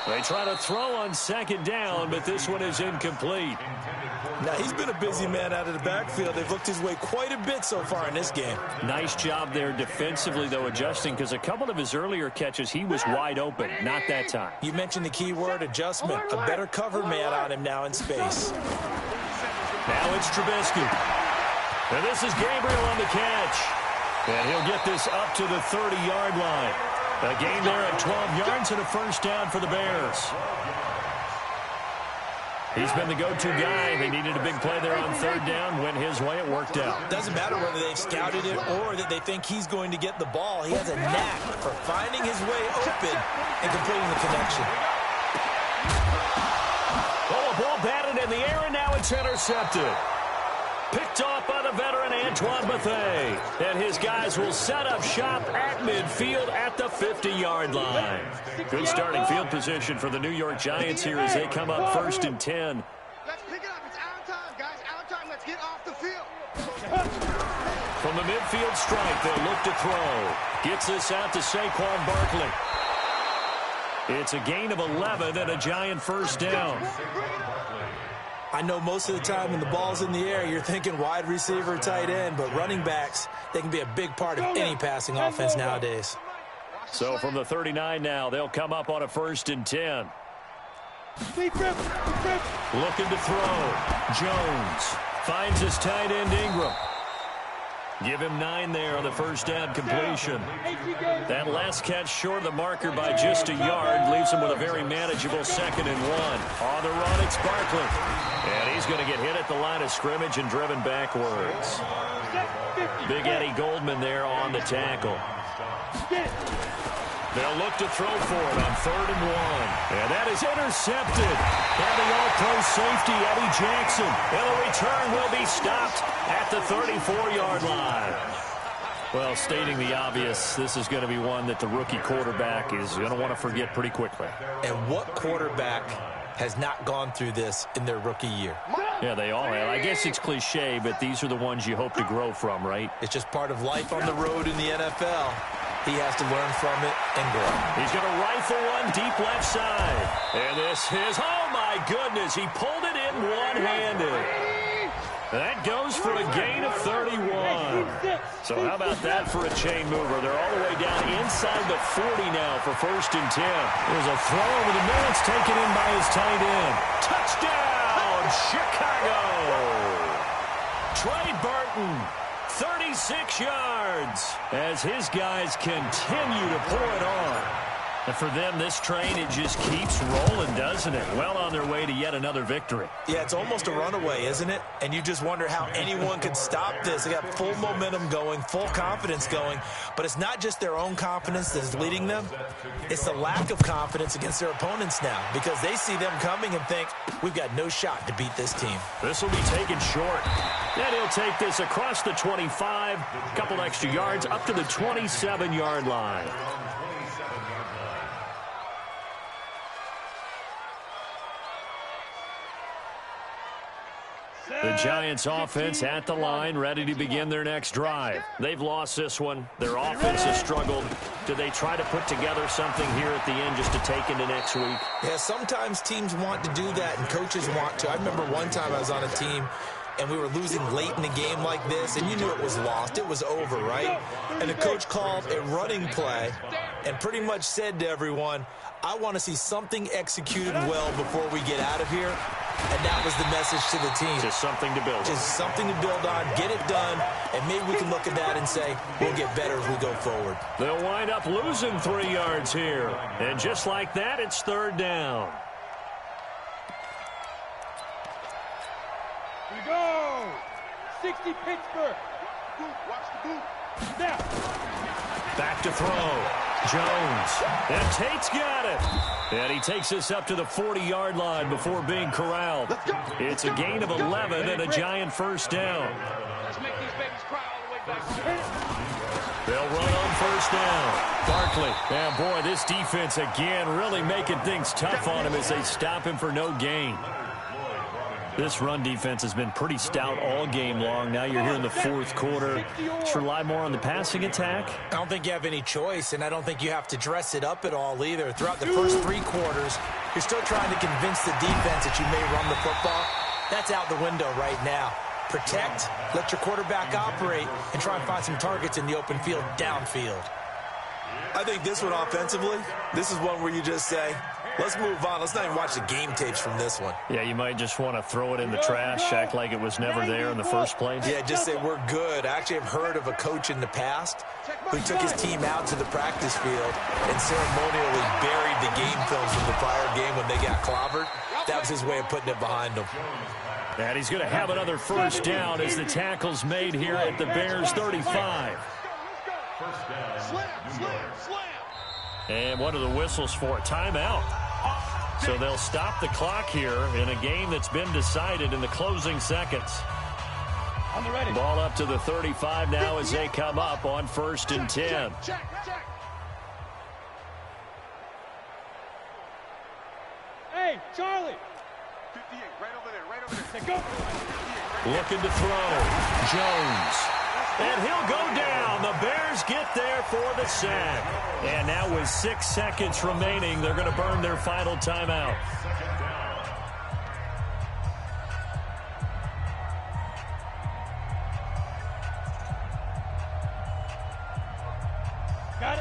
They try to throw on second down, but this one is incomplete. Now, he's been a busy man out of the backfield. They've looked his way quite a bit so far in this game. Nice job there defensively, though, adjusting, because a couple of his earlier catches, he was wide open. Not that time. You mentioned the key word, adjustment. A better cover man on him now in space. Now it's Trubisky. And this is Gabriel on the catch. And he'll get this up to the 30-yard line. A gain there at 12 yards and a first down for the Bears. He's been the go-to guy. They needed a big play there on third down. Went his way. It worked out. Doesn't matter whether they've scouted it or that they think he's going to get the ball. He has a knack for finding his way open and completing the connection. Oh, a ball batted in the air, and now it's intercepted. Picked off by the veteran Antoine Bethea. And his guys will set up shop at midfield at the 50-yard line. Good starting field position for the New York Giants here as they come up 1st and 10. Let's pick it up. It's out of time, guys. Out of time. Let's get off the field. From the midfield stripe, they'll look to throw. Gets this out to Saquon Barkley. It's a gain of 11 and a Giant first down. I know most of the time when the ball's in the air, you're thinking wide receiver, tight end, but running backs, they can be a big part of any passing offense nowadays. So from the 39 now, they'll come up on a 1st and 10. Looking to throw. Jones finds his tight end Ingram. Give him 9 there on the first down completion. That last catch short of the marker by just a yard leaves him with a very manageable 2nd and 1. On the run, it's Barkley. And he's going to get hit at the line of scrimmage and driven backwards. Big Eddie Goldman there on the tackle. They'll look to throw for it on 3rd and 1. And that is intercepted. And the all-pro safety, Eddie Jackson. And the return will be stopped at the 34-yard line. Well, stating the obvious, this is going to be one that the rookie quarterback is going to want to forget pretty quickly. And what quarterback has not gone through this in their rookie year? Yeah, they all have. I guess it's cliche, but these are the ones you hope to grow from, right? It's just part of life on the road in the NFL. He has to learn from it and grow. He's going to rifle one deep left side. And this is, oh my goodness, he pulled it in one-handed. That goes for a gain of 31. So how about that for a chain mover? They're all the way down inside the 40 now for 1st and 10. There's a throw over the middle. It's taken in by his tight end. Touchdown, Chicago! Trey Burton. 36 yards as his guys continue to pour it on. And for them, this train, it just keeps rolling, doesn't it? Well on their way to yet another victory. Yeah, it's almost a runaway, isn't it? And you just wonder how anyone could stop this. They got full momentum going, full confidence going. But it's not just their own confidence that's leading them. It's the lack of confidence against their opponents now because they see them coming and think, we've got no shot to beat this team. This will be taken short. And he'll take this across the 25, a couple extra yards up to the 27-yard line. The Giants offense at the line, ready to begin their next drive. They've lost this one. Their offense has struggled. Do they try to put together something here at the end just to take into next week? Yeah, sometimes teams want to do that and coaches want to. I remember one time I was on a team and we were losing late in a game like this, and you knew it was lost. It was over, right? And the coach called a running play and pretty much said to everyone, I want to see something executed well before we get out of here. And that was the message to the team. Just something to build on. Just something to build on, get it done, and maybe we can look at that and say, we'll get better as we go forward. They'll wind up losing 3 yards here. And just like that, it's third down. Here we go. 60 Pittsburgh. Watch the boot. Now. Back to throw. Jones. And Tate's got it. And he takes us up to the 40-yard line before being corralled. It's a gain of 11 and a Giant first down. Let's make these babies cry all the way back. They'll run on first down. Barkley. And boy, this defense again really making things tough on him as they stop him for no gain. This run defense has been pretty stout all game long. Now you're here in the fourth quarter. Let's rely more on the passing attack. I don't think you have any choice, and I don't think you have to dress it up at all either. Throughout the first 3 quarters, you're still trying to convince the defense that you may run the football. That's out the window right now. Protect, let your quarterback operate, and try and find some targets in the open field, downfield. I think this one offensively, this is one where you just say, let's move on. Let's not even watch the game tapes from this one. Yeah, you might just want to throw it in the trash, act like it was never there in the first place. Yeah, just say we're good. I actually have heard of a coach in the past who took his team out to the practice field and ceremonially buried the game films from the prior game when they got clobbered. That was his way of putting it behind them. And he's going to have another first down as the tackle's made here at the Bears 35. First down. Slam, slam, slam. And what are the whistles for? Timeout. So they'll stop the clock here in a game that's been decided in the closing seconds. On the ready. Ball up to the 35 now as they come up on 1st and 10. Check. Hey, Charlie. 58, right over there. Say go. Looking to throw. Jones. And he'll go down. The Bears get there for the sack. And now with 6 seconds remaining, they're going to burn their final timeout.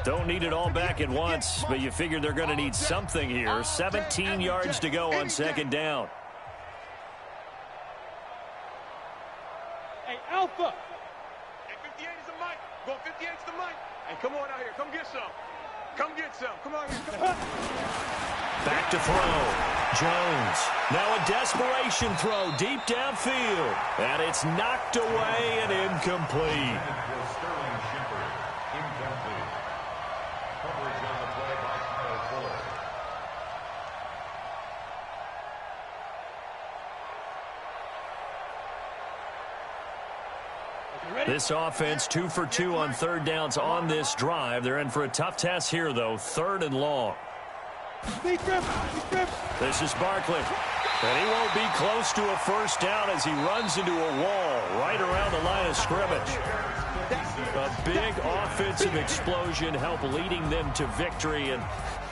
Don't need it all back at once, but you figure they're going to need something here. 17 yards to go on 2nd down. Hey, Alpha. Hey, 58 is the mic. Go 58 is the mic. Hey, come on out here. Come get some. Come get some. Come on here. Come. Back to throw. Jones. Now a desperation throw deep downfield. And it's knocked away and incomplete. Sterling Shepard. Incomplete. Coverage on the play by Kyle Fuller. This offense 2 for 2 on 3rd downs on this drive. They're in for a tough test here, though. 3rd and long. This is Barkley. And he won't be close to a first down as he runs into a wall right around the line of scrimmage. A big offensive explosion help leading them to victory. And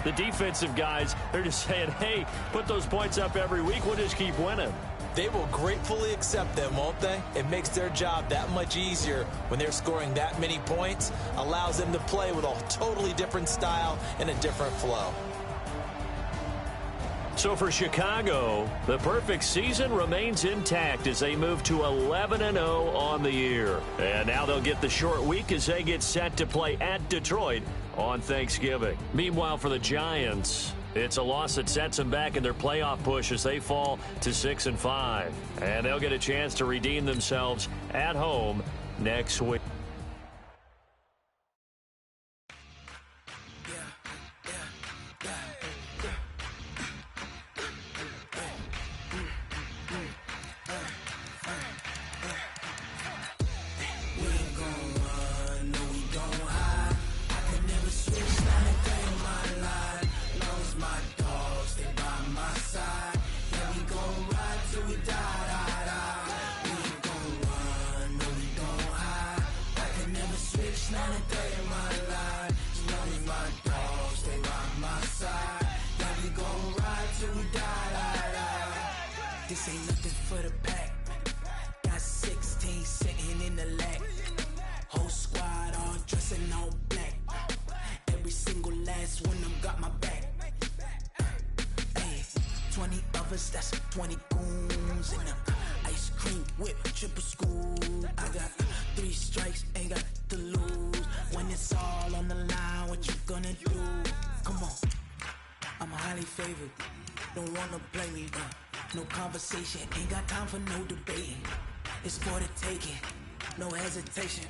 the defensive guys, they're just saying, hey, put those points up every week. We'll just keep winning. They will gratefully accept them, won't they? It makes their job that much easier when they're scoring that many points. Allows them to play with a totally different style and a different flow. So for Chicago, the perfect season remains intact as they move to 11-0 on the year. And now they'll get the short week as they get set to play at Detroit on Thanksgiving. Meanwhile, for the Giants, it's a loss that sets them back in their playoff push as they fall to 6-5. And they'll get a chance to redeem themselves at home next week. This ain't nothing for the pack. Got 16 sitting in the lap. Whole squad all dressing all black. Every single last one of them got my back. Hey, 20 of us, that's 20 goons in the ice cream whip, triple scoop. I got 3 strikes, ain't got to lose. When it's all on the line, what you gonna do? Come on, I'm highly favored. Don't wanna play me, no conversation, ain't got time for no debating. It's for the taking, no hesitation.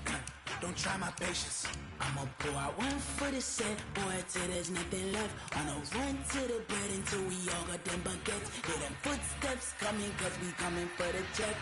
Don't try my patience. I'ma pour out one for the set, boy, till there's nothing left. On a run to the bread until we all got them baguettes. Hear them footsteps coming, cause we coming for the check.